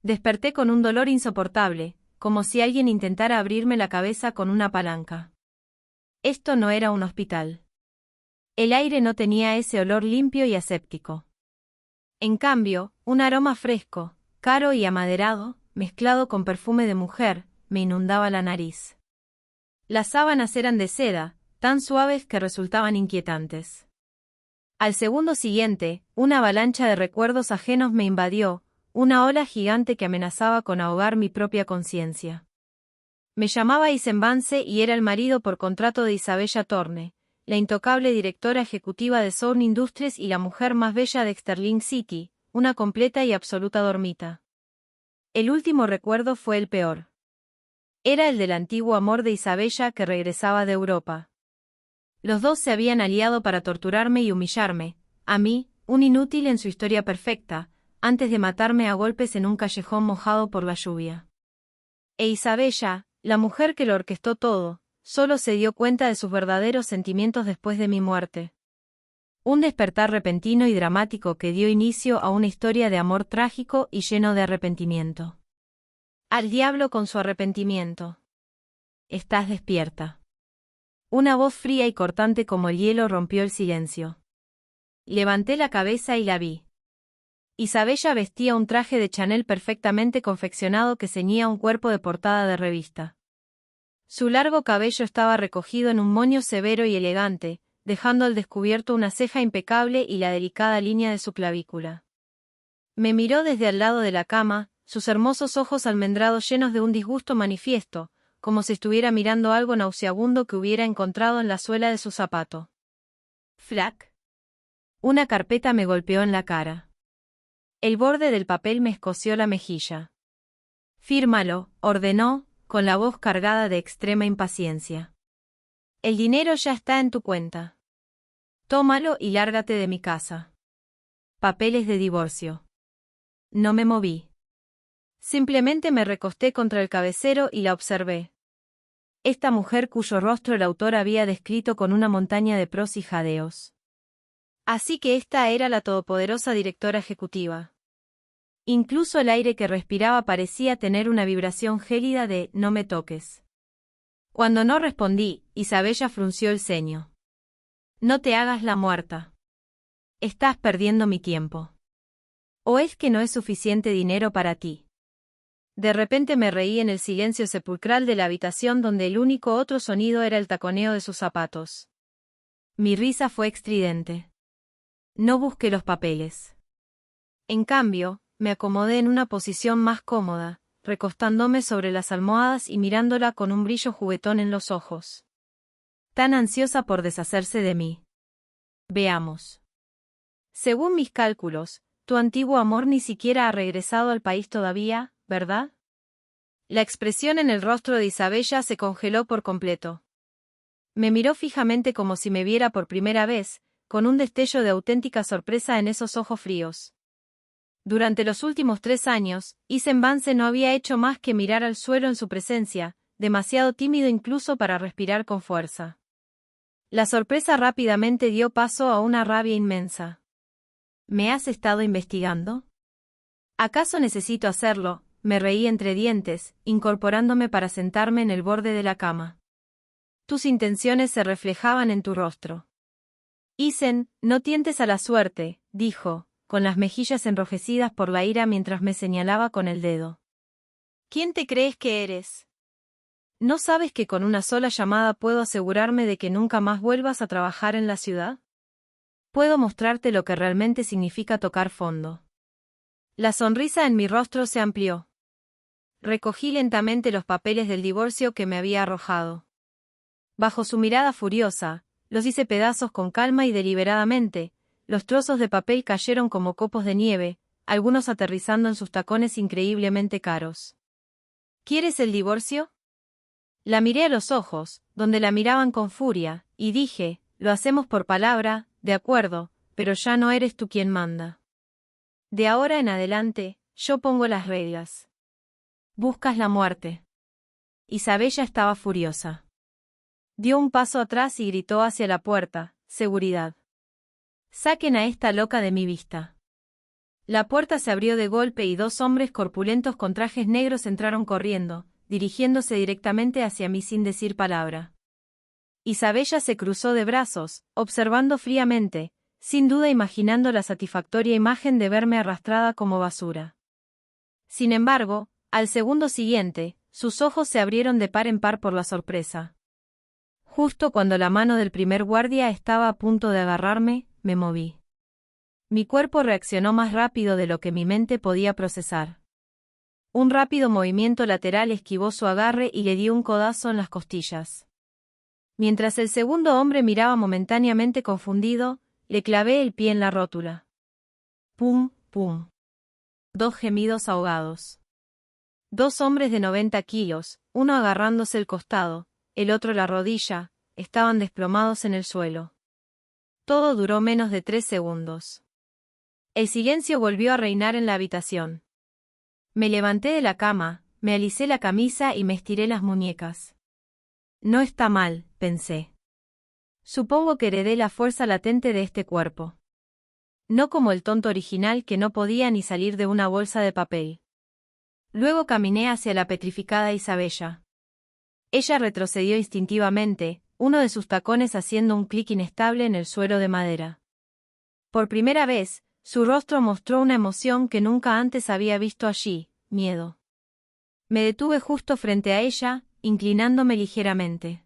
Desperté con un dolor insoportable, como si alguien intentara abrirme la cabeza con una palanca. Esto no era un hospital. El aire no tenía ese olor limpio y aséptico. En cambio, un aroma fresco, caro y amaderado, mezclado con perfume de mujer, me inundaba la nariz. Las sábanas eran de seda, tan suaves que resultaban inquietantes. Al segundo siguiente, una avalancha de recuerdos ajenos me invadió, una ola gigante que amenazaba con ahogar mi propia conciencia. Me llamaba Isen Vance y era el marido por contrato de Isabella Thorne, la intocable directora ejecutiva de Sound Industries y la mujer más bella de Sterling City, una completa y absoluta dormita. El último recuerdo fue el peor. Era el del antiguo amor de Isabella que regresaba de Europa. Los dos se habían aliado para torturarme y humillarme, a mí, un inútil en su historia perfecta, antes de matarme a golpes en un callejón mojado por la lluvia. E Isabella, la mujer que lo orquestó todo, solo se dio cuenta de sus verdaderos sentimientos después de mi muerte. Un despertar repentino y dramático que dio inicio a una historia de amor trágico y lleno de arrepentimiento. Al diablo con su arrepentimiento. Estás despierta. Una voz fría y cortante como el hielo rompió el silencio. Levanté la cabeza y la vi. Isabella vestía un traje de Chanel perfectamente confeccionado que ceñía un cuerpo de portada de revista. Su largo cabello estaba recogido en un moño severo y elegante, dejando al descubierto una ceja impecable y la delicada línea de su clavícula. Me miró desde al lado de la cama, sus hermosos ojos almendrados llenos de un disgusto manifiesto, como si estuviera mirando algo nauseabundo que hubiera encontrado en la suela de su zapato. Flac. Una carpeta me golpeó en la cara. El borde del papel me escoció la mejilla. Fírmalo, ordenó, con la voz cargada de extrema impaciencia. El dinero ya está en tu cuenta. Tómalo y lárgate de mi casa. Papeles de divorcio. No me moví. Simplemente me recosté contra el cabecero y la observé. Esta mujer cuyo rostro el autor había descrito con una montaña de pros y jadeos. Así que esta era la todopoderosa directora ejecutiva. Incluso el aire que respiraba parecía tener una vibración gélida de «no me toques». Cuando no respondí, Isabella frunció el ceño. «No te hagas la muerta. Estás perdiendo mi tiempo. ¿O es que no es suficiente dinero para ti?» De repente me reí en el silencio sepulcral de la habitación donde el único otro sonido era el taconeo de sus zapatos. Mi risa fue estridente. No busqué los papeles. En cambio, me acomodé en una posición más cómoda, recostándome sobre las almohadas y mirándola con un brillo juguetón en los ojos. Tan ansiosa por deshacerse de mí. Veamos. Según mis cálculos, tu antiguo amor ni siquiera ha regresado al país todavía, ¿verdad? La expresión en el rostro de Isabella se congeló por completo. Me miró fijamente como si me viera por primera vez, con un destello de auténtica sorpresa en esos ojos fríos. Durante los últimos 3 años, Isen Vance no había hecho más que mirar al suelo en su presencia, demasiado tímido incluso para respirar con fuerza. La sorpresa rápidamente dio paso a una rabia inmensa. ¿Me has estado investigando? ¿Acaso necesito hacerlo? Me reí entre dientes, incorporándome para sentarme en el borde de la cama. Tus intenciones se reflejaban en tu rostro. Isen, no tientes a la suerte, dijo, con las mejillas enrojecidas por la ira mientras me señalaba con el dedo. ¿Quién te crees que eres? ¿No sabes que con una sola llamada puedo asegurarme de que nunca más vuelvas a trabajar en la ciudad? Puedo mostrarte lo que realmente significa tocar fondo. La sonrisa en mi rostro se amplió. Recogí lentamente los papeles del divorcio que me había arrojado. Bajo su mirada furiosa, los hice pedazos con calma y deliberadamente, los trozos de papel cayeron como copos de nieve, algunos aterrizando en sus tacones increíblemente caros. ¿Quieres el divorcio? La miré a los ojos, donde la miraban con furia, y dije, lo hacemos por palabra, de acuerdo, pero ya no eres tú quien manda. De ahora en adelante, yo pongo las reglas. Buscas la muerte. Isabella estaba furiosa. Dio un paso atrás y gritó hacia la puerta, seguridad. Saquen a esta loca de mi vista. La puerta se abrió de golpe y 2 hombres corpulentos con trajes negros entraron corriendo, dirigiéndose directamente hacia mí sin decir palabra. Isabella se cruzó de brazos, observando fríamente, sin duda imaginando la satisfactoria imagen de verme arrastrada como basura. Sin embargo, al segundo siguiente, sus ojos se abrieron de par en par por la sorpresa. Justo cuando la mano del primer guardia estaba a punto de agarrarme, me moví. Mi cuerpo reaccionó más rápido de lo que mi mente podía procesar. Un rápido movimiento lateral esquivó su agarre y le dio un codazo en las costillas. Mientras el segundo hombre miraba momentáneamente confundido, le clavé el pie en la rótula. Pum, pum. 2 gemidos ahogados. 2 hombres de 90 kilos, uno agarrándose el costado, el otro la rodilla, estaban desplomados en el suelo. Todo duró menos de 3 segundos. El silencio volvió a reinar en la habitación. Me levanté de la cama, me alicé la camisa y me estiré las muñecas. No está mal, pensé. Supongo que heredé la fuerza latente de este cuerpo. No como el tonto original que no podía ni salir de una bolsa de papel. Luego caminé hacia la petrificada Isabella. Ella retrocedió instintivamente, uno de sus tacones haciendo un clic inestable en el suelo de madera. Por primera vez, su rostro mostró una emoción que nunca antes había visto allí, miedo. Me detuve justo frente a ella, inclinándome ligeramente.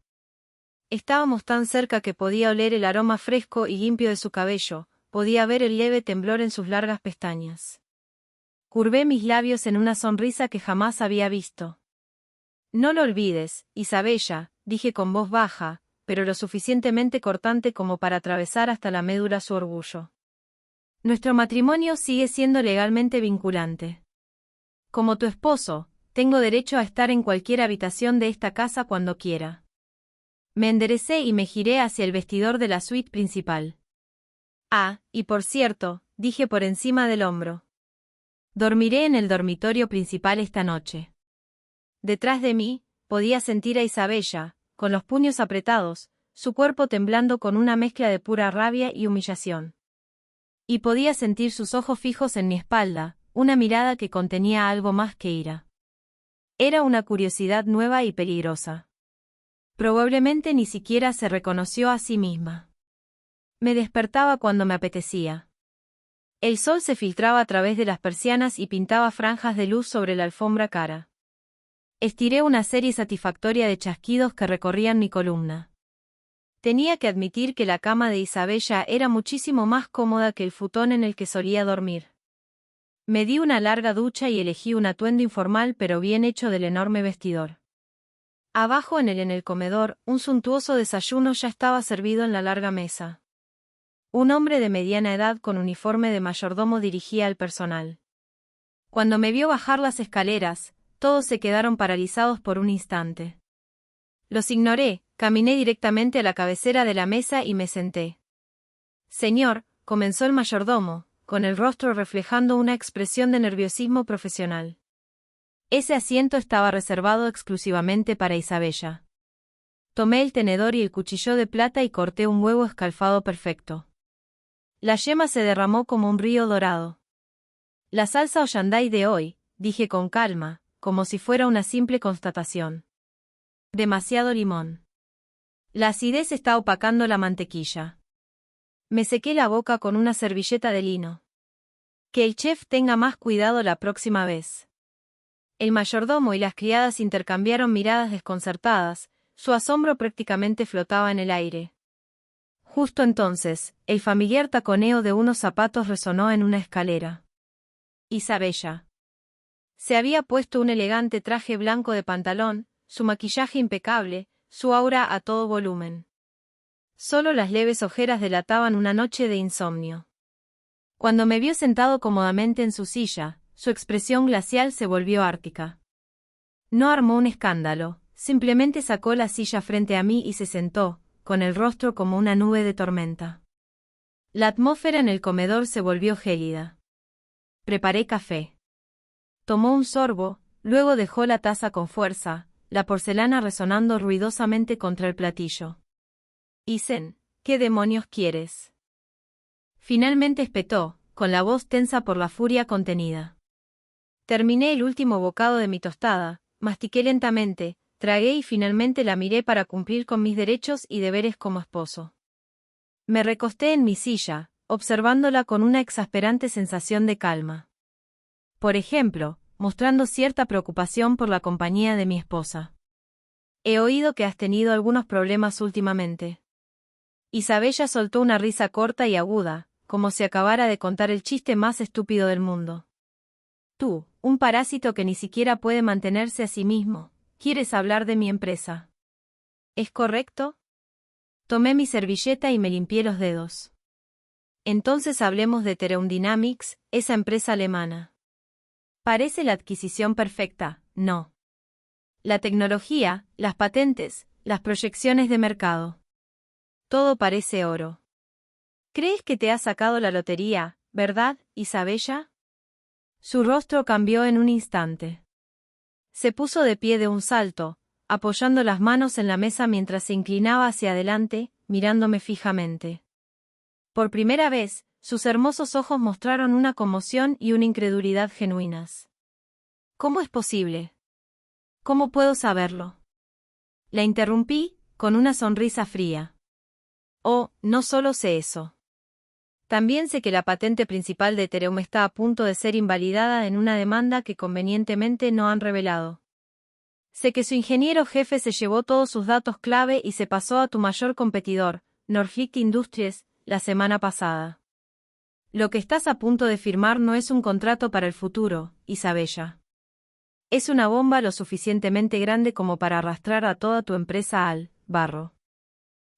Estábamos tan cerca que podía oler el aroma fresco y limpio de su cabello, podía ver el leve temblor en sus largas pestañas. Curvé mis labios en una sonrisa que jamás había visto. No lo olvides, Isabella, dije con voz baja, pero lo suficientemente cortante como para atravesar hasta la médula su orgullo. Nuestro matrimonio sigue siendo legalmente vinculante. Como tu esposo, tengo derecho a estar en cualquier habitación de esta casa cuando quiera. Me enderecé y me giré hacia el vestidor de la suite principal. Ah, y por cierto, dije por encima del hombro. Dormiré en el dormitorio principal esta noche. Detrás de mí, podía sentir a Isabella, con los puños apretados, su cuerpo temblando con una mezcla de pura rabia y humillación. Y podía sentir sus ojos fijos en mi espalda, una mirada que contenía algo más que ira. Era una curiosidad nueva y peligrosa. Probablemente ni siquiera se reconoció a sí misma. Me despertaba cuando me apetecía. El sol se filtraba a través de las persianas y pintaba franjas de luz sobre la alfombra cara. Estiré una serie satisfactoria de chasquidos que recorrían mi columna. Tenía que admitir que la cama de Isabella era muchísimo más cómoda que el futón en el que solía dormir. Me di una larga ducha y elegí un atuendo informal pero bien hecho del enorme vestidor. Abajo en el comedor, un suntuoso desayuno ya estaba servido en la larga mesa. Un hombre de mediana edad con uniforme de mayordomo dirigía al personal. Cuando me vio bajar las escaleras, todos se quedaron paralizados por un instante. Los ignoré, caminé directamente a la cabecera de la mesa y me senté. Señor, comenzó el mayordomo, con el rostro reflejando una expresión de nerviosismo profesional. Ese asiento estaba reservado exclusivamente para Isabella. Tomé el tenedor y el cuchillo de plata y corté un huevo escalfado perfecto. La yema se derramó como un río dorado. La salsa Hollandaise de hoy, dije con calma, como si fuera una simple constatación. Demasiado limón. La acidez está opacando la mantequilla. Me sequé la boca con una servilleta de lino. Que el chef tenga más cuidado la próxima vez. El mayordomo y las criadas intercambiaron miradas desconcertadas, su asombro prácticamente flotaba en el aire. Justo entonces, el familiar taconeo de unos zapatos resonó en una escalera. Isabella. Se había puesto un elegante traje blanco de pantalón, su maquillaje impecable, su aura a todo volumen. Solo las leves ojeras delataban una noche de insomnio. Cuando me vio sentado cómodamente en su silla, su expresión glacial se volvió ártica. No armó un escándalo, simplemente sacó la silla frente a mí y se sentó, con el rostro como una nube de tormenta. La atmósfera en el comedor se volvió gélida. Preparé café. Tomó un sorbo, luego dejó la taza con fuerza, la porcelana resonando ruidosamente contra el platillo. Isen, ¿qué demonios quieres? Finalmente espetó, con la voz tensa por la furia contenida. Terminé el último bocado de mi tostada, mastiqué lentamente, tragué y finalmente la miré para cumplir con mis derechos y deberes como esposo. Me recosté en mi silla, observándola con una exasperante sensación de calma. Por ejemplo, mostrando cierta preocupación por la compañía de mi esposa. He oído que has tenido algunos problemas últimamente. Isabella soltó una risa corta y aguda, como si acabara de contar el chiste más estúpido del mundo. Tú, un parásito que ni siquiera puede mantenerse a sí mismo, ¿quieres hablar de mi empresa? ¿Es correcto? Tomé mi servilleta y me limpié los dedos. Entonces hablemos de Thermodynamics, esa empresa alemana. Parece la adquisición perfecta, ¿no? La tecnología, las patentes, las proyecciones de mercado. Todo parece oro. ¿Crees que te has sacado la lotería, verdad, Isabella? Su rostro cambió en un instante. Se puso de pie de un salto, apoyando las manos en la mesa mientras se inclinaba hacia adelante, mirándome fijamente. Por primera vez, sus hermosos ojos mostraron una conmoción y una incredulidad genuinas. ¿Cómo es posible? ¿Cómo puedo saberlo? La interrumpí, con una sonrisa fría. Oh, no solo sé eso. También sé que la patente principal de Ethereum está a punto de ser invalidada en una demanda que convenientemente no han revelado. Sé que su ingeniero jefe se llevó todos sus datos clave y se pasó a tu mayor competidor, Nordic Industries, la semana pasada. Lo que estás a punto de firmar no es un contrato para el futuro, Isabella. Es una bomba lo suficientemente grande como para arrastrar a toda tu empresa al barro.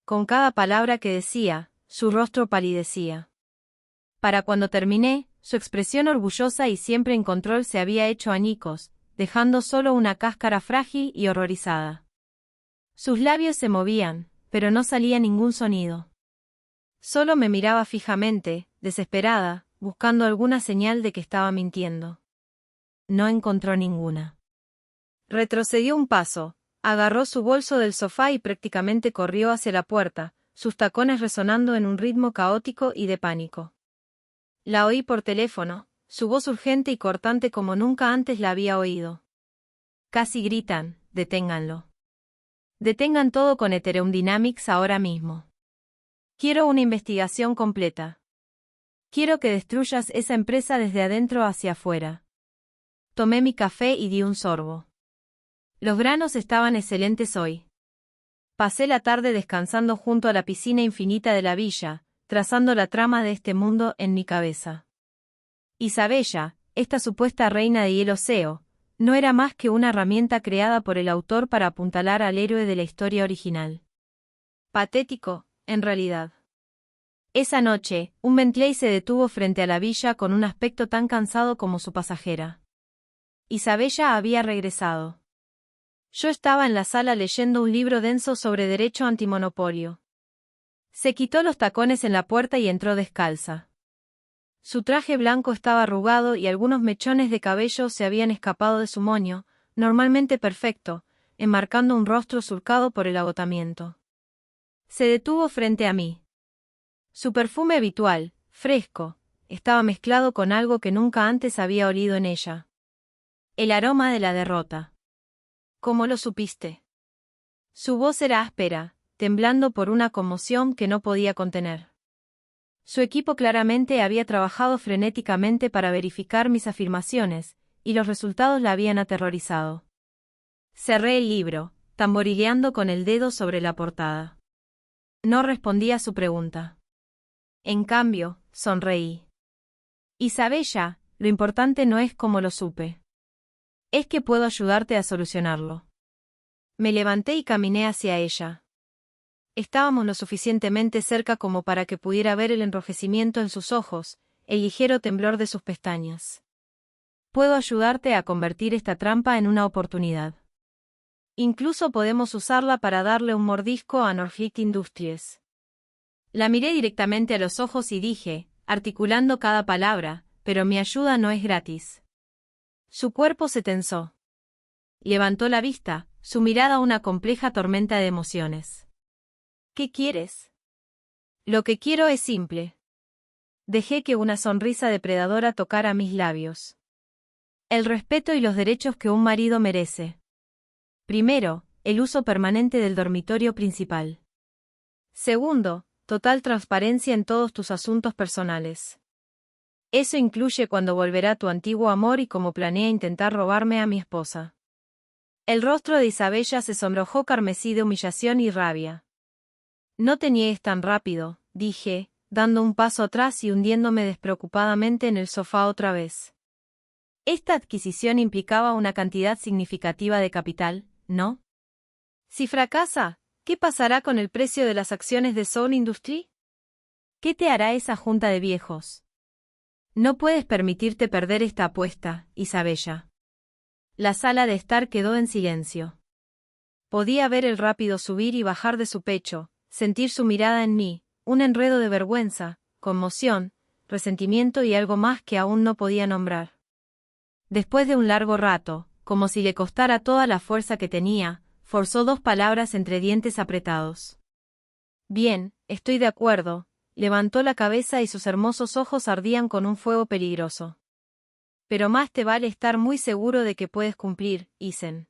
Con cada palabra que decía, su rostro palidecía. Para cuando terminé, su expresión orgullosa y siempre en control se había hecho añicos, dejando solo una cáscara frágil y horrorizada. Sus labios se movían, pero no salía ningún sonido. Solo me miraba fijamente, desesperada, buscando alguna señal de que estaba mintiendo. No encontró ninguna. Retrocedió un paso, agarró su bolso del sofá y prácticamente corrió hacia la puerta, sus tacones resonando en un ritmo caótico y de pánico. La oí por teléfono, su voz urgente y cortante como nunca antes la había oído. Casi gritan, deténganlo. Detengan todo con Ethereum Dynamics ahora mismo. Quiero una investigación completa. Quiero que destruyas esa empresa desde adentro hacia afuera. Tomé mi café y di un sorbo. Los granos estaban excelentes hoy. Pasé la tarde descansando junto a la piscina infinita de la villa, trazando la trama de este mundo en mi cabeza. Isabella, esta supuesta reina de Hieloseo, no era más que una herramienta creada por el autor para apuntalar al héroe de la historia original. Patético, en realidad. Esa noche, un Bentley se detuvo frente a la villa con un aspecto tan cansado como su pasajera. Isabella había regresado. Yo estaba en la sala leyendo un libro denso sobre derecho antimonopolio. Se quitó los tacones en la puerta y entró descalza. Su traje blanco estaba arrugado y algunos mechones de cabello se habían escapado de su moño, normalmente perfecto, enmarcando un rostro surcado por el agotamiento. Se detuvo frente a mí. Su perfume habitual, fresco, estaba mezclado con algo que nunca antes había olido en ella. El aroma de la derrota. ¿Cómo lo supiste? Su voz era áspera, temblando por una conmoción que no podía contener. Su equipo claramente había trabajado frenéticamente para verificar mis afirmaciones, y los resultados la habían aterrorizado. Cerré el libro, tamborileando con el dedo sobre la portada. No respondí a su pregunta. En cambio, sonreí. Isabella, lo importante no es cómo lo supe. Es que puedo ayudarte a solucionarlo. Me levanté y caminé hacia ella. Estábamos lo suficientemente cerca como para que pudiera ver el enrojecimiento en sus ojos, el ligero temblor de sus pestañas. Puedo ayudarte a convertir esta trampa en una oportunidad. Incluso podemos usarla para darle un mordisco a Nordic Industries. La miré directamente a los ojos y dije, articulando cada palabra, pero mi ayuda no es gratis. Su cuerpo se tensó. Levantó la vista, su mirada una compleja tormenta de emociones. ¿Qué quieres? Lo que quiero es simple. Dejé que una sonrisa depredadora tocara mis labios. El respeto y los derechos que un marido merece. Primero, el uso permanente del dormitorio principal. Segundo, total transparencia en todos tus asuntos personales. Eso incluye cuando volverá tu antiguo amor y cómo planea intentar robarme a mi esposa. El rostro de Isabella se sonrojó carmesí de humillación y rabia. No te niegues tan rápido, dije, dando un paso atrás y hundiéndome despreocupadamente en el sofá otra vez. Esta adquisición implicaba una cantidad significativa de capital, ¿no? Si fracasa, ¿qué pasará con el precio de las acciones de Soul Industry? ¿Qué te hará esa junta de viejos? No puedes permitirte perder esta apuesta, Isabella. La sala de estar quedó en silencio. Podía ver el rápido subir y bajar de su pecho, sentir su mirada en mí, un enredo de vergüenza, conmoción, resentimiento y algo más que aún no podía nombrar. Después de un largo rato, como si le costara toda la fuerza que tenía, forzó dos palabras entre dientes apretados. Bien, estoy de acuerdo. Levantó la cabeza y sus hermosos ojos ardían con un fuego peligroso. Pero más te vale estar muy seguro de que puedes cumplir, Isen.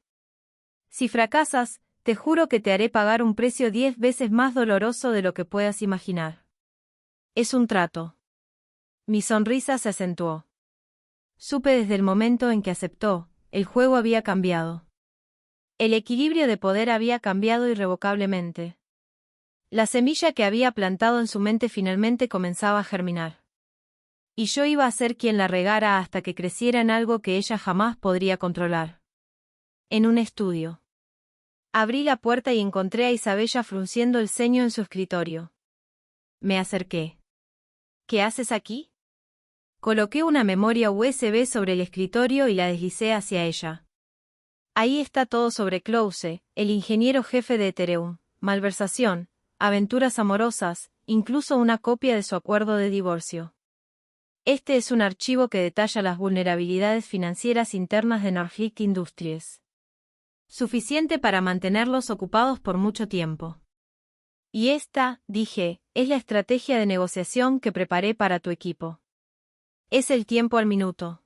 Si fracasas, te juro que te haré pagar un precio 10 veces más doloroso de lo que puedas imaginar. Es un trato. Mi sonrisa se acentuó. Supe desde el momento en que aceptó, el juego había cambiado. El equilibrio de poder había cambiado irrevocablemente. La semilla que había plantado en su mente finalmente comenzaba a germinar. Y yo iba a ser quien la regara hasta que creciera en algo que ella jamás podría controlar. En un estudio. Abrí la puerta y encontré a Isabella frunciendo el ceño en su escritorio. Me acerqué. ¿Qué haces aquí? Coloqué una memoria USB sobre el escritorio y la deslicé hacia ella. Ahí está todo sobre Close, el ingeniero jefe de Ethereum, malversación, aventuras amorosas, incluso una copia de su acuerdo de divorcio. Este es un archivo que detalla las vulnerabilidades financieras internas de Nordic Industries. Suficiente para mantenerlos ocupados por mucho tiempo. Y esta, dije, es la estrategia de negociación que preparé para tu equipo. Es el tiempo al minuto.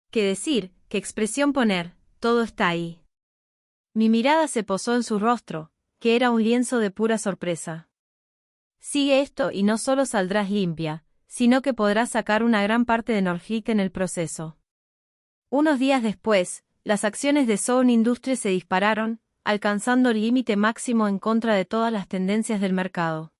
¿Qué decir, qué expresión poner? Todo está ahí. Mi mirada se posó en su rostro, que era un lienzo de pura sorpresa. Sigue esto y no solo saldrás limpia, sino que podrás sacar una gran parte de Nordic en el proceso. Unos días después, las acciones de Soul Industries se dispararon, alcanzando el límite máximo en contra de todas las tendencias del mercado.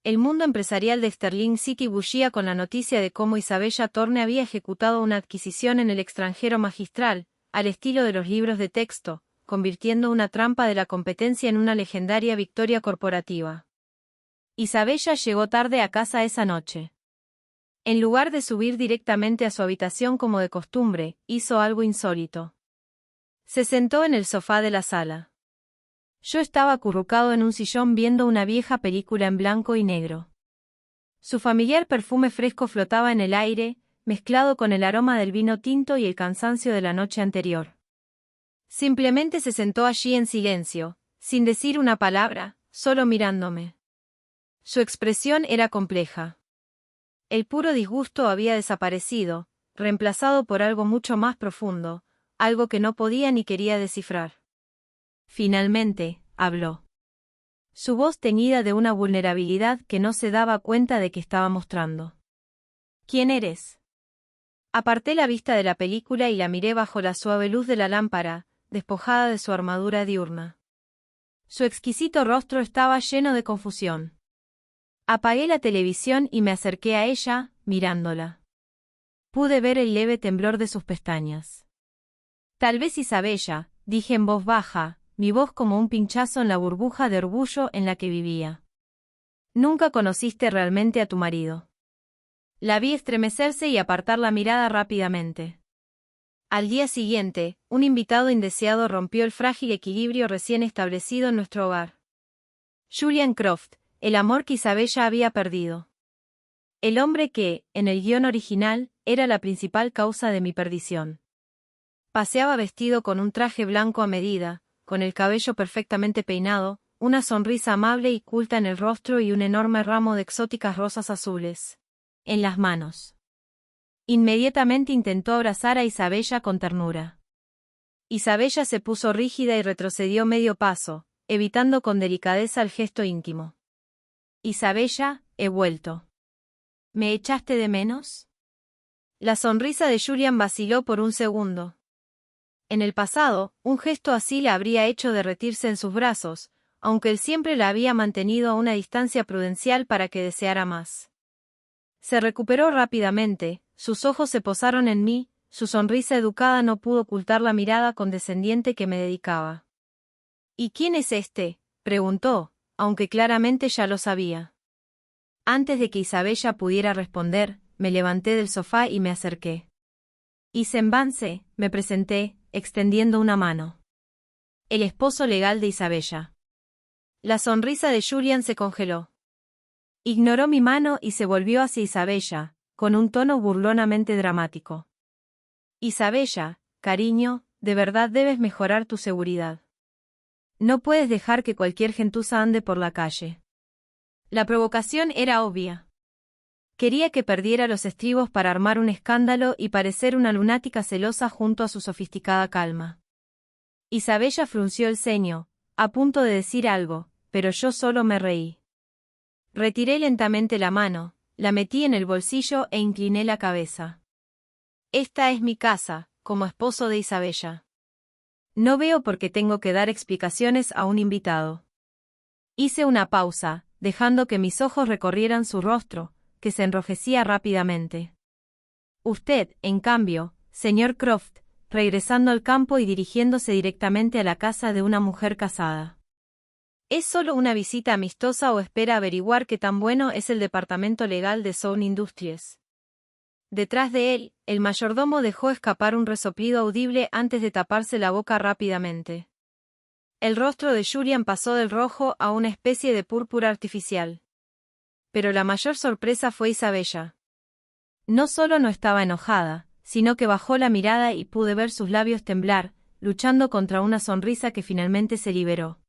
El mundo empresarial de Sterling City bullía con la noticia de cómo Isabella Thorne había ejecutado una adquisición en el extranjero magistral, al estilo de los libros de texto, convirtiendo una trampa de la competencia en una legendaria victoria corporativa. Isabella llegó tarde a casa esa noche. En lugar de subir directamente a su habitación como de costumbre, hizo algo insólito. Se sentó en el sofá de la sala. Yo estaba acurrucado en un sillón viendo una vieja película en blanco y negro. Su familiar perfume fresco flotaba en el aire, mezclado con el aroma del vino tinto y el cansancio de la noche anterior. Simplemente se sentó allí en silencio, sin decir una palabra, solo mirándome. Su expresión era compleja. El puro disgusto había desaparecido, reemplazado por algo mucho más profundo, algo que no podía ni quería descifrar. Finalmente, habló. Su voz teñida de una vulnerabilidad que no se daba cuenta de que estaba mostrando. ¿Quién eres? Aparté la vista de la película y la miré bajo la suave luz de la lámpara, despojada de su armadura diurna. Su exquisito rostro estaba lleno de confusión. Apagué la televisión y me acerqué a ella, mirándola. Pude ver el leve temblor de sus pestañas. Tal vez Isabella, dije en voz baja, mi voz como un pinchazo en la burbuja de orgullo en la que vivía. Nunca conociste realmente a tu marido. La vi estremecerse y apartar la mirada rápidamente. Al día siguiente, un invitado indeseado rompió el frágil equilibrio recién establecido en nuestro hogar. Julian Croft, el amor que Isabella había perdido. El hombre que, en el guión original, era la principal causa de mi perdición. Paseaba vestido con un traje blanco a medida, con el cabello perfectamente peinado, una sonrisa amable y culta en el rostro y un enorme ramo de exóticas rosas azules. en las manos. Inmediatamente intentó abrazar a Isabella con ternura. Isabella se puso rígida y retrocedió medio paso, evitando con delicadeza el gesto íntimo. Isabella, he vuelto. ¿Me echaste de menos? La sonrisa de Julian vaciló por un segundo. En el pasado, un gesto así la habría hecho derretirse en sus brazos, aunque él siempre la había mantenido a una distancia prudencial para que deseara más. Se recuperó rápidamente, sus ojos se posaron en mí, su sonrisa educada no pudo ocultar la mirada condescendiente que me dedicaba. ¿Y quién es este?, preguntó, aunque claramente ya lo sabía. Antes de que Isabella pudiera responder, me levanté del sofá y me acerqué. Isen Vance, me presenté, extendiendo una mano. El esposo legal de Isabella. La sonrisa de Julian se congeló. Ignoró mi mano y se volvió hacia Isabella, con un tono burlonamente dramático. Isabella, cariño, de verdad debes mejorar tu seguridad. No puedes dejar que cualquier gentuza ande por la calle. La provocación era obvia. Quería que perdiera los estribos para armar un escándalo y parecer una lunática celosa junto a su sofisticada calma. Isabella frunció el ceño, a punto de decir algo, pero yo solo me reí. Retiré lentamente la mano, la metí en el bolsillo e incliné la cabeza. Esta es mi casa, como esposo de Isabella. No veo por qué tengo que dar explicaciones a un invitado. Hice una pausa, dejando que mis ojos recorrieran su rostro, que se enrojecía rápidamente. Usted, en cambio, señor Croft, regresando al campo y dirigiéndose directamente a la casa de una mujer casada. ¿Es solo una visita amistosa o espera averiguar qué tan bueno es el departamento legal de Sound Industries? Detrás de él, el mayordomo dejó escapar un resoplido audible antes de taparse la boca rápidamente. El rostro de Julian pasó del rojo a una especie de púrpura artificial. Pero la mayor sorpresa fue Isabella. No solo no estaba enojada, sino que bajó la mirada y pude ver sus labios temblar, luchando contra una sonrisa que finalmente se liberó.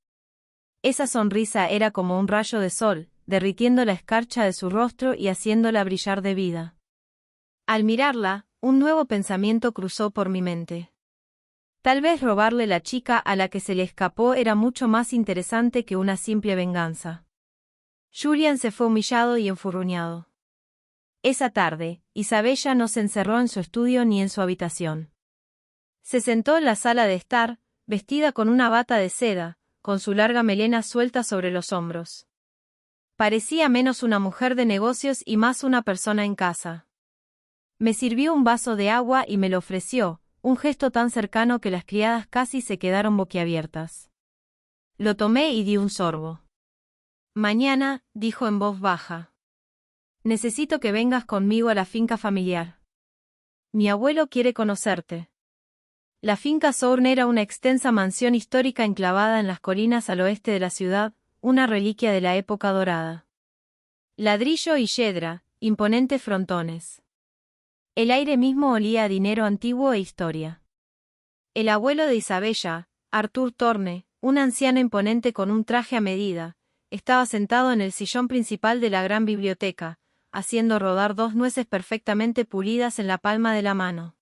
Esa sonrisa era como un rayo de sol, derritiendo la escarcha de su rostro y haciéndola brillar de vida. Al mirarla, un nuevo pensamiento cruzó por mi mente. Tal vez robarle la chica a la que se le escapó era mucho más interesante que una simple venganza. Julian se fue humillado y enfurruñado. Esa tarde, Isabella no se encerró en su estudio ni en su habitación. Se sentó en la sala de estar, vestida con una bata de seda, con su larga melena suelta sobre los hombros. Parecía menos una mujer de negocios y más una persona en casa. Me sirvió un vaso de agua y me lo ofreció, un gesto tan cercano que las criadas casi se quedaron boquiabiertas. Lo tomé y di un sorbo. Mañana, dijo en voz baja. Necesito que vengas conmigo a la finca familiar. Mi abuelo quiere conocerte. La finca Sourn era una extensa mansión histórica enclavada en las colinas al oeste de la ciudad, una reliquia de la época dorada. Ladrillo y yedra, imponentes frontones. El aire mismo olía a dinero antiguo e historia. El abuelo de Isabella, Arthur Thorne, un anciano imponente con un traje a medida, estaba sentado en el sillón principal de la gran biblioteca, haciendo rodar 2 nueces perfectamente pulidas en la palma de la mano.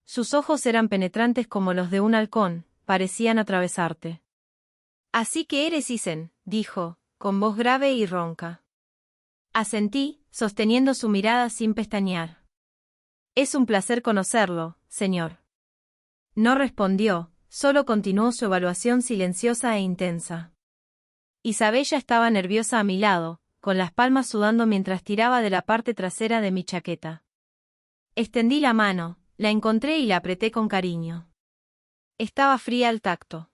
Sus ojos eran penetrantes como los de un halcón, parecían atravesarte. Así que eres Isen, dijo, con voz grave y ronca. Asentí, sosteniendo su mirada sin pestañear. Es un placer conocerlo, señor. No respondió, solo continuó su evaluación silenciosa e intensa. Isabella estaba nerviosa a mi lado, con las palmas sudando mientras tiraba de la parte trasera de mi chaqueta. Extendí la mano, la encontré y la apreté con cariño. Estaba fría al tacto.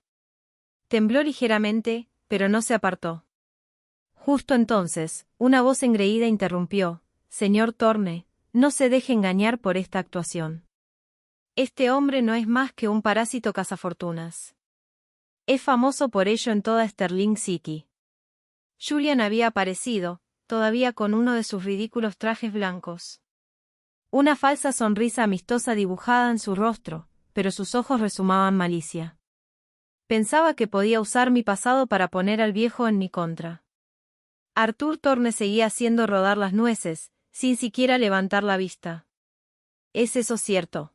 Tembló ligeramente, pero no se apartó. Justo entonces, una voz engreída interrumpió: «Señor Thorne, no se deje engañar por esta actuación. Este hombre no es más que un parásito cazafortunas. Es famoso por ello en toda Sterling City». Julian había aparecido, todavía con uno de sus ridículos trajes blancos. Una falsa sonrisa amistosa dibujada en su rostro, pero sus ojos rezumaban malicia. Pensaba que podía usar mi pasado para poner al viejo en mi contra. Arthur Thorne seguía haciendo rodar las nueces, sin siquiera levantar la vista. ¿Es eso cierto?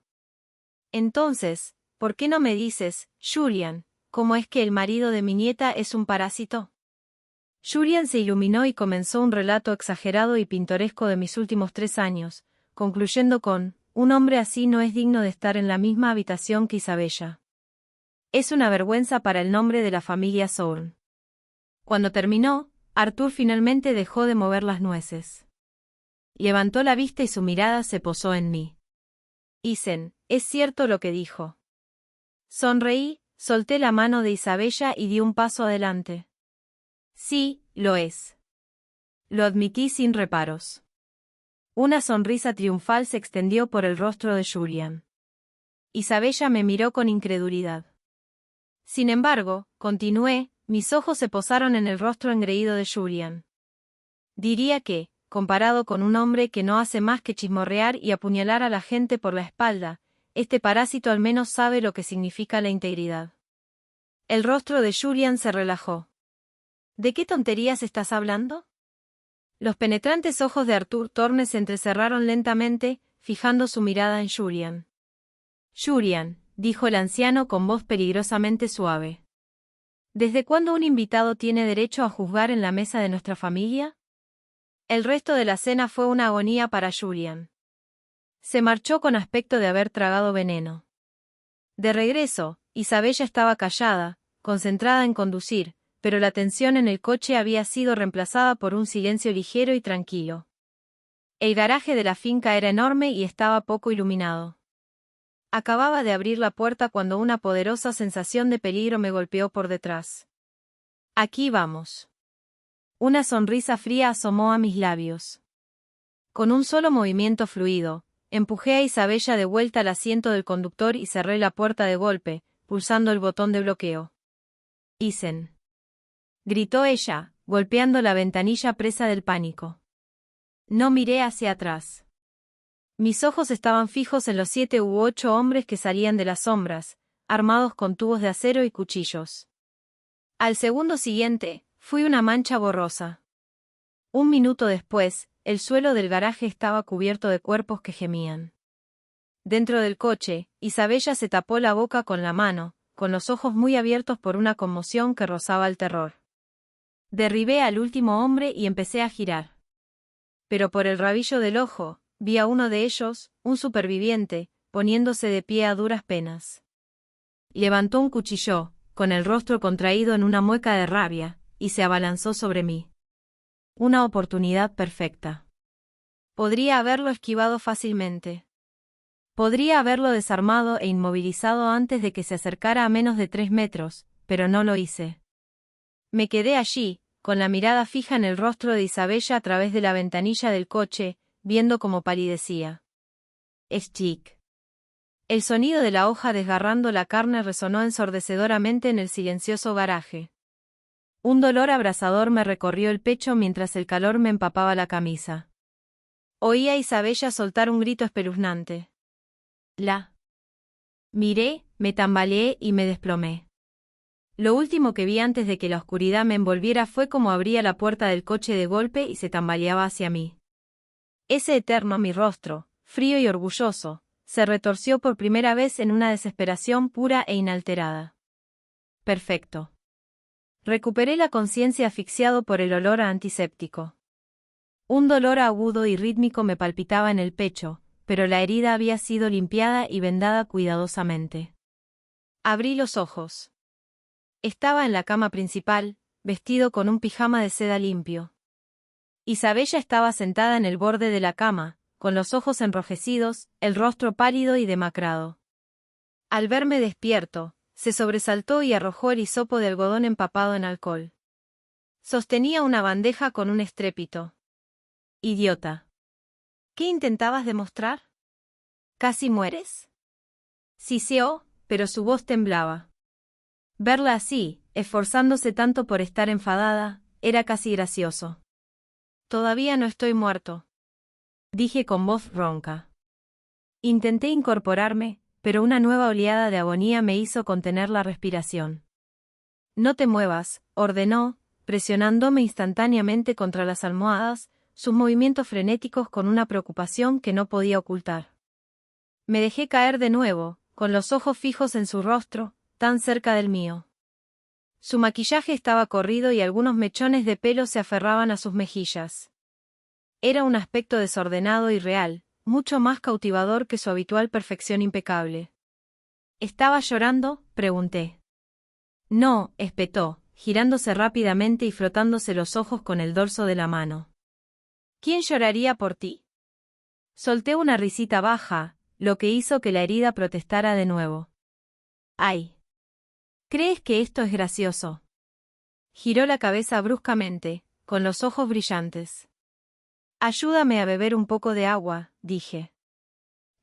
Entonces, ¿por qué no me dices, Julian, cómo es que el marido de mi nieta es un parásito? Julian se iluminó y comenzó un relato exagerado y pintoresco de mis últimos 3 años, concluyendo con: un hombre así no es digno de estar en la misma habitación que Isabella. Es una vergüenza para el nombre de la familia Thorne. Cuando terminó, Arthur finalmente dejó de mover las nueces. Levantó la vista y su mirada se posó en mí. Isen, ¿es cierto lo que dijo? Sonreí, solté la mano de Isabella y di un paso adelante. Sí, lo es. Lo admití sin reparos. Una sonrisa triunfal se extendió por el rostro de Julian. Isabella me miró con incredulidad. Sin embargo, continué, mis ojos se posaron en el rostro engreído de Julian. Diría que, comparado con un hombre que no hace más que chismorrear y apuñalar a la gente por la espalda, este parásito al menos sabe lo que significa la integridad. El rostro de Julian se relajó. ¿De qué tonterías estás hablando? Los penetrantes ojos de Arthur Thorne se entrecerraron lentamente, fijando su mirada en Julian. Julian, dijo el anciano con voz peligrosamente suave. ¿Desde cuándo un invitado tiene derecho a juzgar en la mesa de nuestra familia? El resto de la cena fue una agonía para Julian. Se marchó con aspecto de haber tragado veneno. De regreso, Isabella estaba callada, concentrada en conducir, pero la tensión en el coche había sido reemplazada por un silencio ligero y tranquilo. El garaje de la finca era enorme y estaba poco iluminado. Acababa de abrir la puerta cuando una poderosa sensación de peligro me golpeó por detrás. Aquí vamos. Una sonrisa fría asomó a mis labios. Con un solo movimiento fluido, empujé a Isabella de vuelta al asiento del conductor y cerré la puerta de golpe, pulsando el botón de bloqueo. Isen. Gritó ella, golpeando la ventanilla presa del pánico. No miré hacia atrás. Mis ojos estaban fijos en los 7 u 8 hombres que salían de las sombras, armados con tubos de acero y cuchillos. Al segundo siguiente, fui una mancha borrosa. Un minuto después, el suelo del garaje estaba cubierto de cuerpos que gemían. Dentro del coche, Isabella se tapó la boca con la mano, con los ojos muy abiertos por una conmoción que rozaba el terror. Derribé al último hombre y empecé a girar. Pero por el rabillo del ojo, vi a uno de ellos, un superviviente, poniéndose de pie a duras penas. Levantó un cuchillo, con el rostro contraído en una mueca de rabia, y se abalanzó sobre mí. Una oportunidad perfecta. Podría haberlo esquivado fácilmente. Podría haberlo desarmado e inmovilizado antes de que se acercara a menos de 3 metros, pero no lo hice. Me quedé allí, con la mirada fija en el rostro de Isabella a través de la ventanilla del coche, viendo cómo palidecía. Es chic. El sonido de la hoja desgarrando la carne resonó ensordecedoramente en el silencioso garaje. Un dolor abrasador me recorrió el pecho mientras el calor me empapaba la camisa. Oí a Isabella soltar un grito espeluznante. Miré, me tambaleé y me desplomé. Lo último que vi antes de que la oscuridad me envolviera fue cómo abría la puerta del coche de golpe y se tambaleaba hacia mí. Ese eterno mi rostro, frío y orgulloso, se retorció por primera vez en una desesperación pura e inalterada. Perfecto. Recuperé la conciencia asfixiado por el olor a antiséptico. Un dolor agudo y rítmico me palpitaba en el pecho, pero la herida había sido limpiada y vendada cuidadosamente. Abrí los ojos. Estaba en la cama principal, vestido con un pijama de seda limpio. Isabella estaba sentada en el borde de la cama, con los ojos enrojecidos, el rostro pálido y demacrado. Al verme despierto, se sobresaltó y arrojó el hisopo de algodón empapado en alcohol. Sostenía una bandeja con un estrépito. Idiota. ¿Qué intentabas demostrar? ¿Casi mueres? Siseó, pero su voz temblaba. Verla así, esforzándose tanto por estar enfadada, era casi gracioso. Todavía no estoy muerto, dije con voz ronca. Intenté incorporarme, pero una nueva oleada de agonía me hizo contener la respiración. No te muevas, ordenó, presionándome instantáneamente contra las almohadas, sus movimientos frenéticos con una preocupación que no podía ocultar. Me dejé caer de nuevo, con los ojos fijos en su rostro, tan cerca del mío. Su maquillaje estaba corrido y algunos mechones de pelo se aferraban a sus mejillas. Era un aspecto desordenado y real, mucho más cautivador que su habitual perfección impecable. ¿Estaba llorando?, pregunté. No, espetó, girándose rápidamente y frotándose los ojos con el dorso de la mano. ¿Quién lloraría por ti? Solté una risita baja, lo que hizo que la herida protestara de nuevo. ¡Ay! ¿Crees que esto es gracioso? Giró la cabeza bruscamente, con los ojos brillantes. Ayúdame a beber un poco de agua, dije.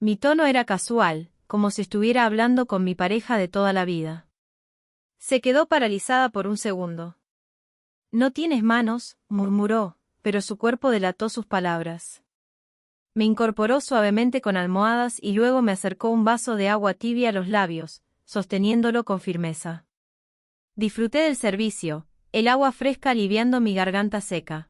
Mi tono era casual, como si estuviera hablando con mi pareja de toda la vida. Se quedó paralizada por un segundo. No tienes manos, murmuró, pero su cuerpo delató sus palabras. Me incorporó suavemente con almohadas y luego me acercó un vaso de agua tibia a los labios, sosteniéndolo con firmeza. Disfruté del servicio, el agua fresca aliviando mi garganta seca.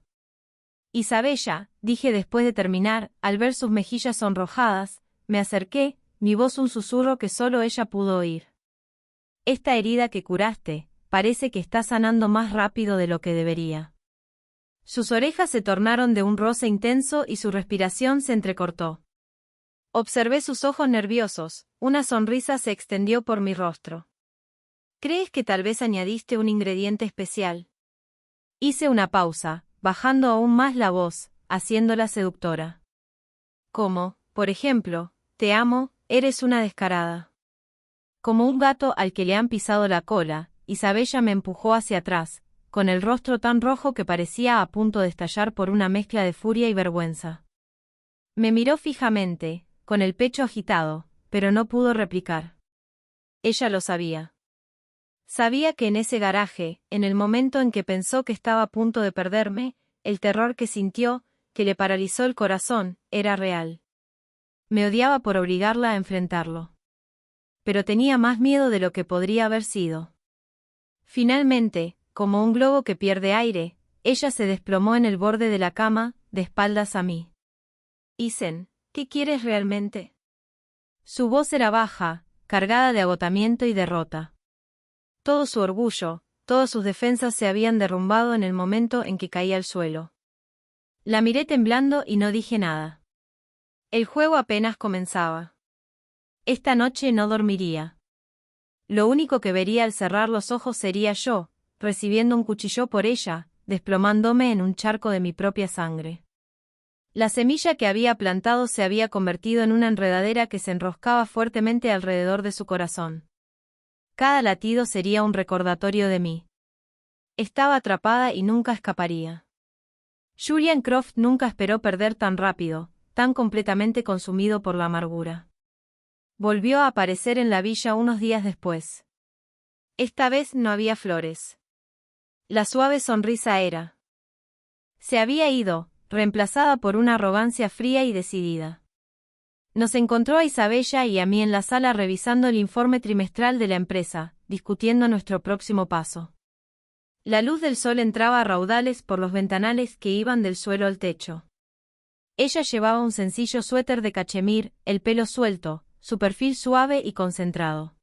Isabella, dije después de terminar, al ver sus mejillas sonrojadas, me acerqué, mi voz un susurro que solo ella pudo oír. Esta herida que curaste, parece que está sanando más rápido de lo que debería. Sus orejas se tornaron de un rosa intenso y su respiración se entrecortó. Observé sus ojos nerviosos, una sonrisa se extendió por mi rostro. ¿Crees que tal vez añadiste un ingrediente especial? Hice una pausa, bajando aún más la voz, haciéndola seductora. Como, por ejemplo, te amo, eres una descarada. Como un gato al que le han pisado la cola, Isabella me empujó hacia atrás, con el rostro tan rojo que parecía a punto de estallar por una mezcla de furia y vergüenza. Me miró fijamente, con el pecho agitado, pero no pudo replicar. Ella lo sabía. Sabía que en ese garaje, en el momento en que pensó que estaba a punto de perderme, el terror que sintió, que le paralizó el corazón, era real. Me odiaba por obligarla a enfrentarlo. Pero tenía más miedo de lo que podría haber sido. Finalmente, como un globo que pierde aire, ella se desplomó en el borde de la cama, de espaldas a mí. Isen, ¿qué quieres realmente? Su voz era baja, cargada de agotamiento y derrota. Todo su orgullo, todas sus defensas se habían derrumbado en el momento en que caí al suelo. La miré temblando y no dije nada. El juego apenas comenzaba. Esta noche no dormiría. Lo único que vería al cerrar los ojos sería yo, recibiendo un cuchillo por ella, desplomándome en un charco de mi propia sangre. La semilla que había plantado se había convertido en una enredadera que se enroscaba fuertemente alrededor de su corazón. Cada latido sería un recordatorio de mí. Estaba atrapada y nunca escaparía. Julian Croft nunca esperó perder tan rápido, tan completamente consumido por la amargura. Volvió a aparecer en la villa unos días después. Esta vez no había flores. La suave sonrisa era. Se había ido, reemplazada por una arrogancia fría y decidida. Nos encontró a Isabella y a mí en la sala revisando el informe trimestral de la empresa, discutiendo nuestro próximo paso. La luz del sol entraba a raudales por los ventanales que iban del suelo al techo. Ella llevaba un sencillo suéter de cachemir, el pelo suelto, su perfil suave y concentrado.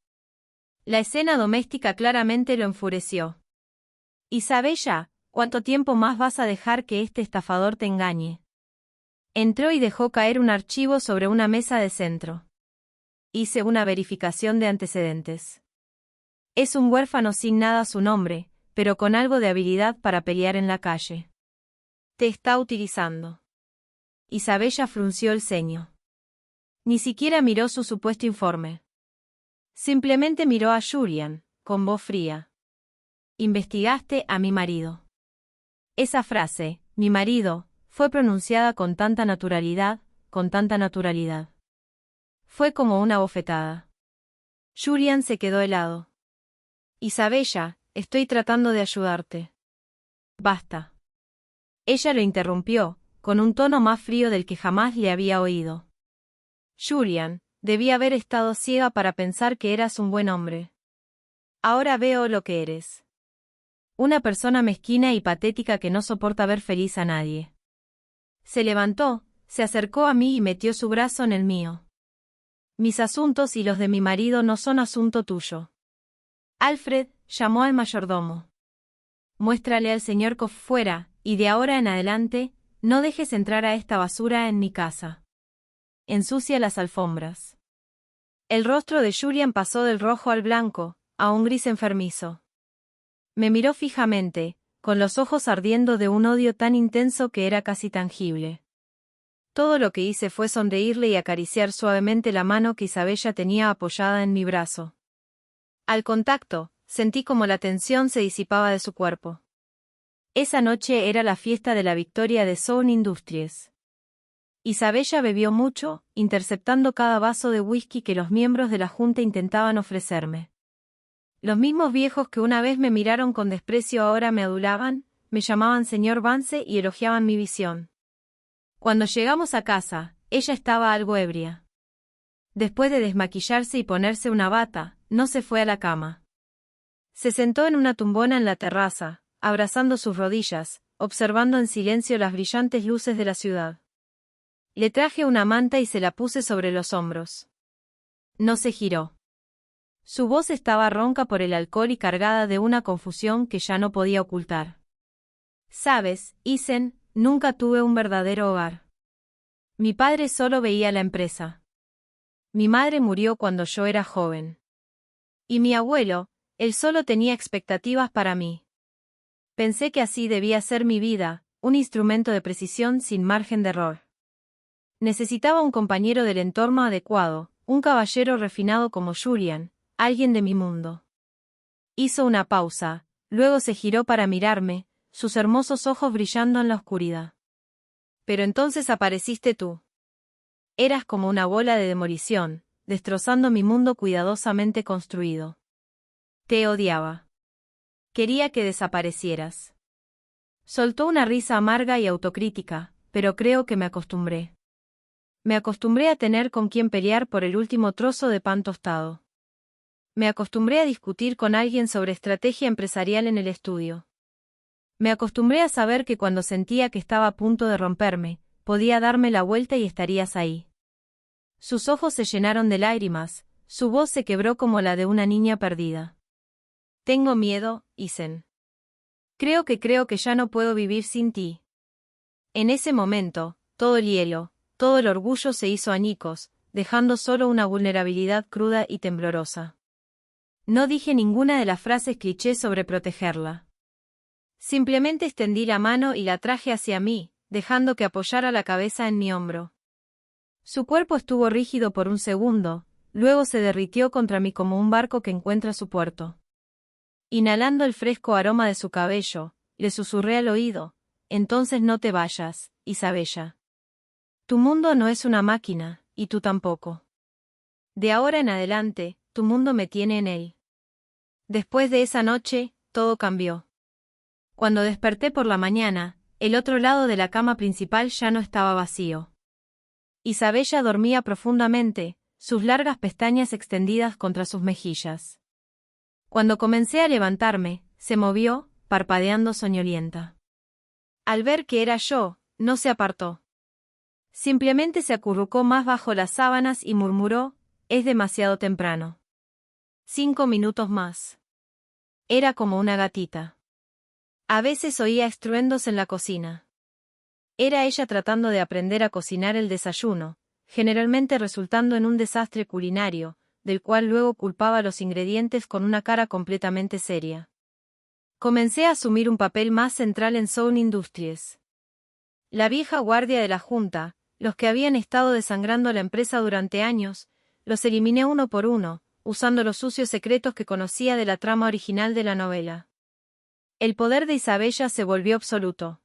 La escena doméstica claramente lo enfureció. Isabella, ¿cuánto tiempo más vas a dejar que este estafador te engañe? Entró y dejó caer un archivo sobre una mesa de centro. Hice una verificación de antecedentes. Es un huérfano sin nada a su nombre, pero con algo de habilidad para pelear en la calle. Te está utilizando. Isabella frunció el ceño. Ni siquiera miró su supuesto informe. Simplemente miró a Julian, con voz fría. Investigaste a mi marido. Esa frase, mi marido, fue pronunciada con tanta naturalidad, con tanta naturalidad. Fue como una bofetada. Julian se quedó helado. Isabella, estoy tratando de ayudarte. Basta. Ella lo interrumpió, con un tono más frío del que jamás le había oído. Julian, debí haber estado ciega para pensar que eras un buen hombre. Ahora veo lo que eres. Una persona mezquina y patética que no soporta ver feliz a nadie. Se levantó, se acercó a mí y metió su brazo en el mío. Mis asuntos y los de mi marido no son asunto tuyo. Alfred llamó al mayordomo. Muéstrale al señor Koff fuera, y de ahora en adelante, no dejes entrar a esta basura en mi casa. Ensucia las alfombras. El rostro de Julian pasó del rojo al blanco, a un gris enfermizo. Me miró fijamente, con los ojos ardiendo de un odio tan intenso que era casi tangible. Todo lo que hice fue sonreírle y acariciar suavemente la mano que Isabella tenía apoyada en mi brazo. Al contacto, sentí como la tensión se disipaba de su cuerpo. Esa noche era la fiesta de la victoria de Soul Industries. Isabella bebió mucho, interceptando cada vaso de whisky que los miembros de la junta intentaban ofrecerme. Los mismos viejos que una vez me miraron con desprecio ahora me adulaban, me llamaban señor Vance y elogiaban mi visión. Cuando llegamos a casa, ella estaba algo ebria. Después de desmaquillarse y ponerse una bata, no se fue a la cama. Se sentó en una tumbona en la terraza, abrazando sus rodillas, observando en silencio las brillantes luces de la ciudad. Le traje una manta y se la puse sobre los hombros. No se giró. Su voz estaba ronca por el alcohol y cargada de una confusión que ya no podía ocultar. Sabes, Isen, nunca tuve un verdadero hogar. Mi padre solo veía la empresa. Mi madre murió cuando yo era joven. Y mi abuelo, él solo tenía expectativas para mí. Pensé que así debía ser mi vida, un instrumento de precisión sin margen de error. Necesitaba un compañero del entorno adecuado, un caballero refinado como Julian, alguien de mi mundo. Hizo una pausa, luego se giró para mirarme, sus hermosos ojos brillando en la oscuridad. Pero entonces apareciste tú. Eras como una bola de demolición, destrozando mi mundo cuidadosamente construido. Te odiaba. Quería que desaparecieras. Soltó una risa amarga y autocrítica, pero creo que me acostumbré. Me acostumbré a tener con quien pelear por el último trozo de pan tostado. Me acostumbré a discutir con alguien sobre estrategia empresarial en el estudio. Me acostumbré a saber que cuando sentía que estaba a punto de romperme, podía darme la vuelta y estarías ahí. Sus ojos se llenaron de lágrimas, su voz se quebró como la de una niña perdida. Tengo miedo, Isen. Creo que ya no puedo vivir sin ti. En ese momento, todo el hielo, todo el orgullo se hizo añicos, dejando solo una vulnerabilidad cruda y temblorosa. No dije ninguna de las frases cliché sobre protegerla. Simplemente extendí la mano y la traje hacia mí, dejando que apoyara la cabeza en mi hombro. Su cuerpo estuvo rígido por un segundo, luego se derritió contra mí como un barco que encuentra su puerto. Inhalando el fresco aroma de su cabello, le susurré al oído, entonces no te vayas, Isabella. Tu mundo no es una máquina, y tú tampoco. De ahora en adelante, tu mundo me tiene en él. Después de esa noche, todo cambió. Cuando desperté por la mañana, el otro lado de la cama principal ya no estaba vacío. Isabella dormía profundamente, sus largas pestañas extendidas contra sus mejillas. Cuando comencé a levantarme, se movió, parpadeando soñolienta. Al ver que era yo, no se apartó. Simplemente se acurrucó más bajo las sábanas y murmuró, es demasiado temprano. 5 minutos más. Era como una gatita. A veces oía estruendos en la cocina. Era ella tratando de aprender a cocinar el desayuno, generalmente resultando en un desastre culinario, del cual luego culpaba los ingredientes con una cara completamente seria. Comencé a asumir un papel más central en Soul Industries. La vieja guardia de la junta, los que habían estado desangrando la empresa durante años, los eliminé uno por uno, usando los sucios secretos que conocía de la trama original de la novela. El poder de Isabella se volvió absoluto.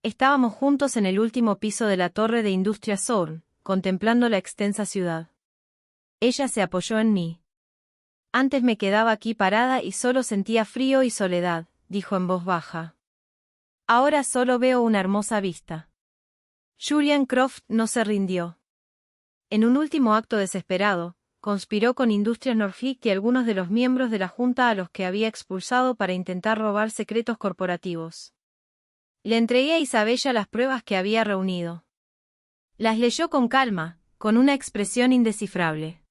Estábamos juntos en el último piso de la torre de Industria Soul, contemplando la extensa ciudad. Ella se apoyó en mí. Antes me quedaba aquí parada y solo sentía frío y soledad, dijo en voz baja. Ahora solo veo una hermosa vista. Julian Croft no se rindió. En un último acto desesperado, conspiró con Industrias Norfolk y algunos de los miembros de la junta a los que había expulsado para intentar robar secretos corporativos. Le entregué a Isabella las pruebas que había reunido. Las leyó con calma, con una expresión indescifrable.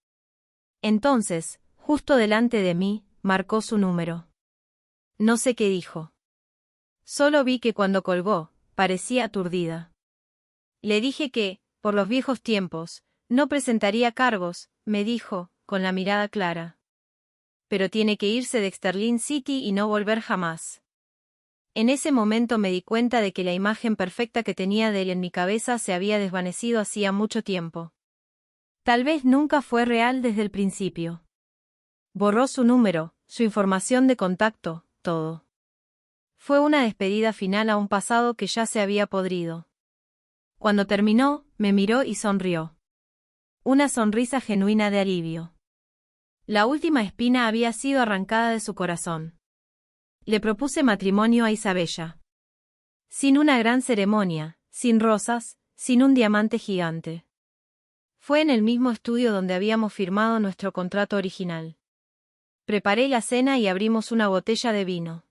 Entonces, justo delante de mí, marcó su número. No sé qué dijo. Solo vi que cuando colgó, parecía aturdida. Le dije que, por los viejos tiempos, no presentaría cargos, me dijo, con la mirada clara. Pero tiene que irse de Sterling City y no volver jamás. En ese momento me di cuenta de que la imagen perfecta que tenía de él en mi cabeza se había desvanecido hacía mucho tiempo. Tal vez nunca fue real desde el principio. Borró su número, su información de contacto, todo. Fue una despedida final a un pasado que ya se había podrido. Cuando terminó, me miró y sonrió. Una sonrisa genuina de alivio. La última espina había sido arrancada de su corazón. Le propuse matrimonio a Isabella. Sin una gran ceremonia, sin rosas, sin un diamante gigante. Fue en el mismo estudio donde habíamos firmado nuestro contrato original. Preparé la cena y abrimos una botella de vino.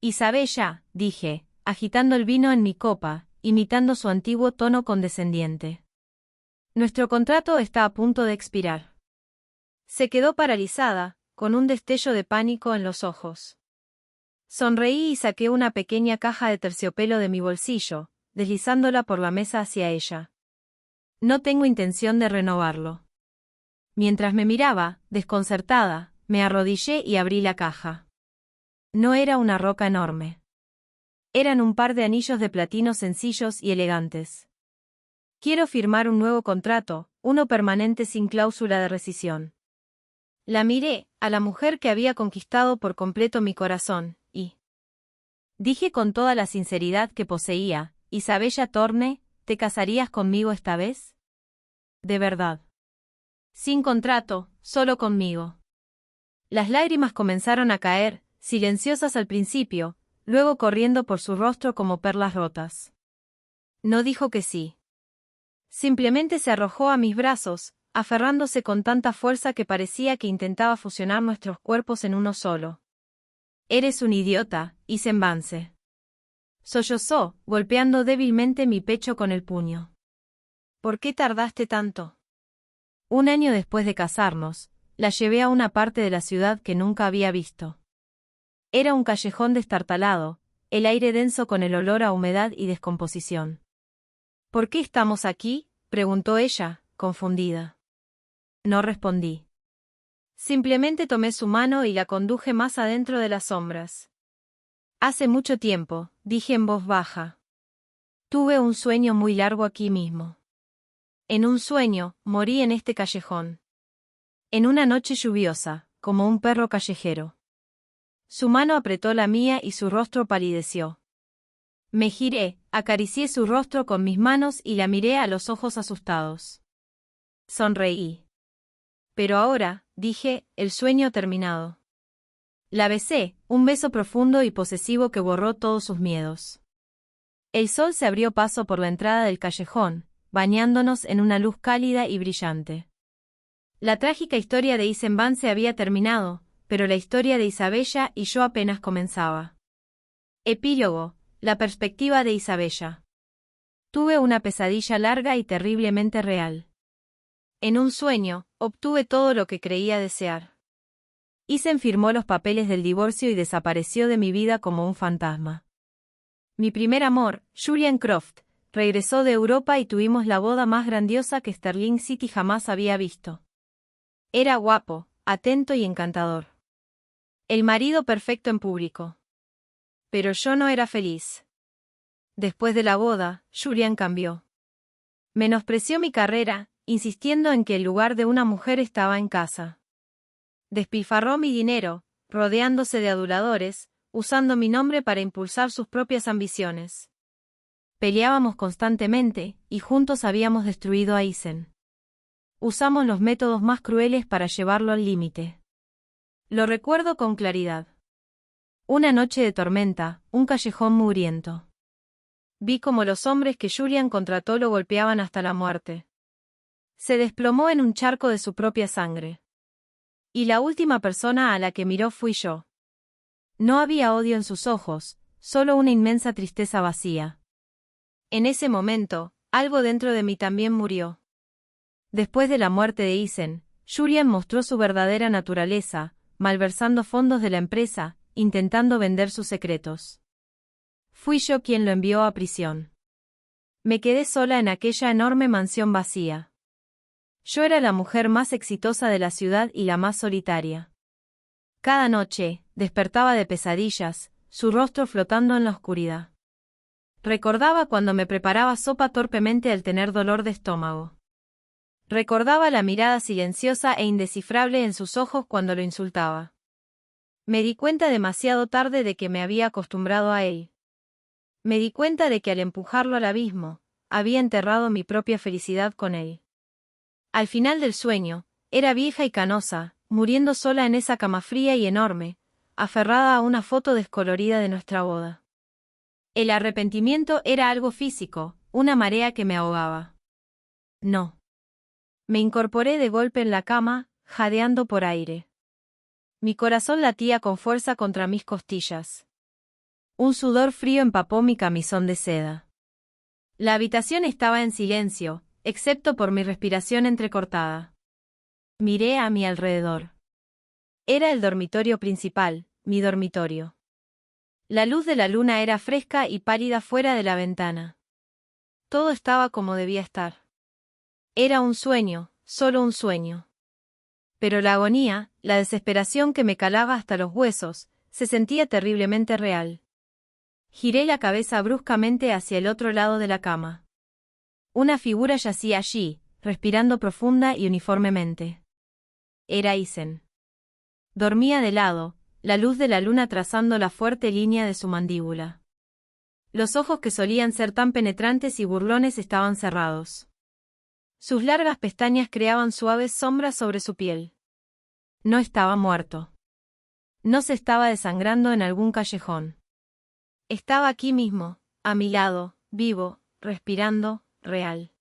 Isabella, dije, agitando el vino en mi copa, imitando su antiguo tono condescendiente. Nuestro contrato está a punto de expirar. Se quedó paralizada, con un destello de pánico en los ojos. Sonreí y saqué una pequeña caja de terciopelo de mi bolsillo, deslizándola por la mesa hacia ella. No tengo intención de renovarlo. Mientras me miraba, desconcertada, me arrodillé y abrí la caja. No era una roca enorme. Eran un par de anillos de platino sencillos y elegantes. Quiero firmar un nuevo contrato, uno permanente sin cláusula de rescisión. La miré, a la mujer que había conquistado por completo mi corazón, y dije con toda la sinceridad que poseía, Isabella Thorne, ¿te casarías conmigo esta vez? De verdad. Sin contrato, solo conmigo. Las lágrimas comenzaron a caer, silenciosas al principio, luego corriendo por su rostro como perlas rotas. No dijo que sí. Simplemente se arrojó a mis brazos, aferrándose con tanta fuerza que parecía que intentaba fusionar nuestros cuerpos en uno solo. Eres un idiota, Isembance. Sollozó, golpeando débilmente mi pecho con el puño. ¿Por qué tardaste tanto? Un año después de casarnos, la llevé a una parte de la ciudad que nunca había visto. Era un callejón destartalado, el aire denso con el olor a humedad y descomposición. ¿Por qué estamos aquí?, preguntó ella, confundida. No respondí. Simplemente tomé su mano y la conduje más adentro de las sombras. Hace mucho tiempo, dije en voz baja. Tuve un sueño muy largo aquí mismo. En un sueño, morí en este callejón. En una noche lluviosa, como un perro callejero. Su mano apretó la mía y su rostro palideció. Me giré, acaricié su rostro con mis manos y la miré a los ojos asustados. Sonreí. Pero ahora, dije, el sueño ha terminado. La besé, un beso profundo y posesivo que borró todos sus miedos. El sol se abrió paso por la entrada del callejón, bañándonos en una luz cálida y brillante. La trágica historia de Isembance había terminado, pero la historia de Isabella y yo apenas comenzaba. Epílogo, la perspectiva de Isabella. Tuve una pesadilla larga y terriblemente real. En un sueño, obtuve todo lo que creía desear. Isen firmó los papeles del divorcio y desapareció de mi vida como un fantasma. Mi primer amor, Julian Croft, regresó de Europa y tuvimos la boda más grandiosa que Sterling City jamás había visto. Era guapo, atento y encantador. El marido perfecto en público. Pero yo no era feliz. Después de la boda, Julian cambió. Menospreció mi carrera, insistiendo en que el lugar de una mujer estaba en casa. Despilfarró mi dinero, rodeándose de aduladores, usando mi nombre para impulsar sus propias ambiciones. Peleábamos constantemente, y juntos habíamos destruido a Isen. Usamos los métodos más crueles para llevarlo al límite. Lo recuerdo con claridad. Una noche de tormenta, un callejón mugriento. Vi cómo los hombres que Julian contrató lo golpeaban hasta la muerte. Se desplomó en un charco de su propia sangre. Y la última persona a la que miró fui yo. No había odio en sus ojos, solo una inmensa tristeza vacía. En ese momento, algo dentro de mí también murió. Después de la muerte de Isen, Julian mostró su verdadera naturaleza, malversando fondos de la empresa, intentando vender sus secretos. Fui yo quien lo envió a prisión. Me quedé sola en aquella enorme mansión vacía. Yo era la mujer más exitosa de la ciudad y la más solitaria. Cada noche, despertaba de pesadillas, su rostro flotando en la oscuridad. Recordaba cuando me preparaba sopa torpemente al tener dolor de estómago. Recordaba la mirada silenciosa e indescifrable en sus ojos cuando lo insultaba. Me di cuenta demasiado tarde de que me había acostumbrado a él. Me di cuenta de que al empujarlo al abismo, había enterrado mi propia felicidad con él. Al final del sueño, era vieja y canosa, muriendo sola en esa cama fría y enorme, aferrada a una foto descolorida de nuestra boda. El arrepentimiento era algo físico, una marea que me ahogaba. No. Me incorporé de golpe en la cama, jadeando por aire. Mi corazón latía con fuerza contra mis costillas. Un sudor frío empapó mi camisón de seda. La habitación estaba en silencio, excepto por mi respiración entrecortada. Miré a mi alrededor. Era el dormitorio principal, mi dormitorio. La luz de la luna era fresca y pálida fuera de la ventana. Todo estaba como debía estar. Era un sueño, solo un sueño. Pero la agonía, la desesperación que me calaba hasta los huesos, se sentía terriblemente real. Giré la cabeza bruscamente hacia el otro lado de la cama. Una figura yacía allí, respirando profunda y uniformemente. Era Isen. Dormía de lado, la luz de la luna trazando la fuerte línea de su mandíbula. Los ojos que solían ser tan penetrantes y burlones estaban cerrados. Sus largas pestañas creaban suaves sombras sobre su piel. No estaba muerto. No se estaba desangrando en algún callejón. Estaba aquí mismo, a mi lado, vivo, respirando, real.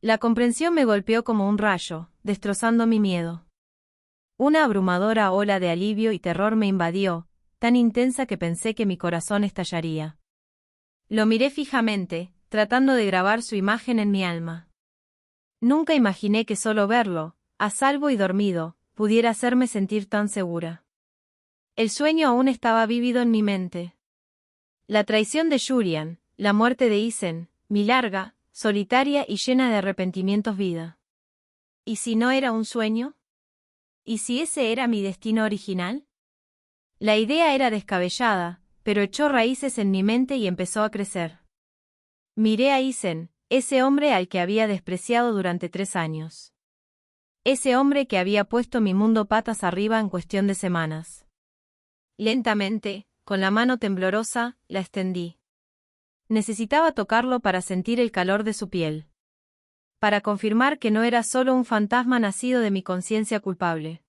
La comprensión me golpeó como un rayo, destrozando mi miedo. Una abrumadora ola de alivio y terror me invadió, tan intensa que pensé que mi corazón estallaría. Lo miré fijamente, tratando de grabar su imagen en mi alma. Nunca imaginé que solo verlo, a salvo y dormido, pudiera hacerme sentir tan segura. El sueño aún estaba vívido en mi mente. La traición de Julian, la muerte de Isen, mi larga, solitaria y llena de arrepentimientos vida. ¿Y si no era un sueño? ¿Y si ese era mi destino original? La idea era descabellada, pero echó raíces en mi mente y empezó a crecer. Miré a Isen, ese hombre al que había despreciado durante 3 años. Ese hombre que había puesto mi mundo patas arriba en cuestión de semanas. Lentamente, con la mano temblorosa, la extendí. Necesitaba tocarlo para sentir el calor de su piel. Para confirmar que no era solo un fantasma nacido de mi conciencia culpable.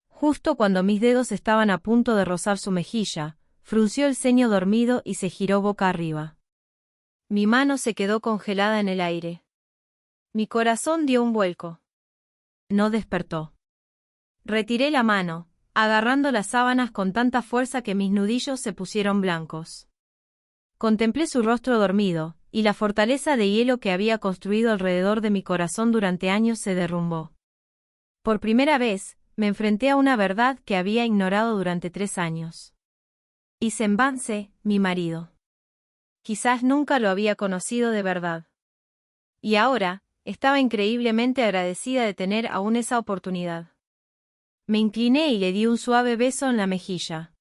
Justo cuando mis dedos estaban a punto de rozar su mejilla, frunció el ceño dormido y se giró boca arriba. Mi mano se quedó congelada en el aire. Mi corazón dio un vuelco. No despertó. Retiré la mano, agarrando las sábanas con tanta fuerza que mis nudillos se pusieron blancos. Contemplé su rostro dormido, y la fortaleza de hielo que había construido alrededor de mi corazón durante años se derrumbó. Por primera vez, me enfrenté a una verdad que había ignorado durante 3 años. Isen Vance, mi marido. Quizás nunca lo había conocido de verdad. Y ahora, estaba increíblemente agradecida de tener aún esa oportunidad. Me incliné y le di un suave beso en la mejilla.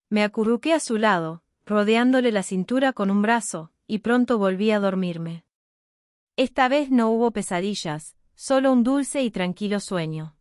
Me acurruqué a su lado, rodeándole la cintura con un brazo, y pronto volví a dormirme. Esta vez no hubo pesadillas, solo un dulce y tranquilo sueño.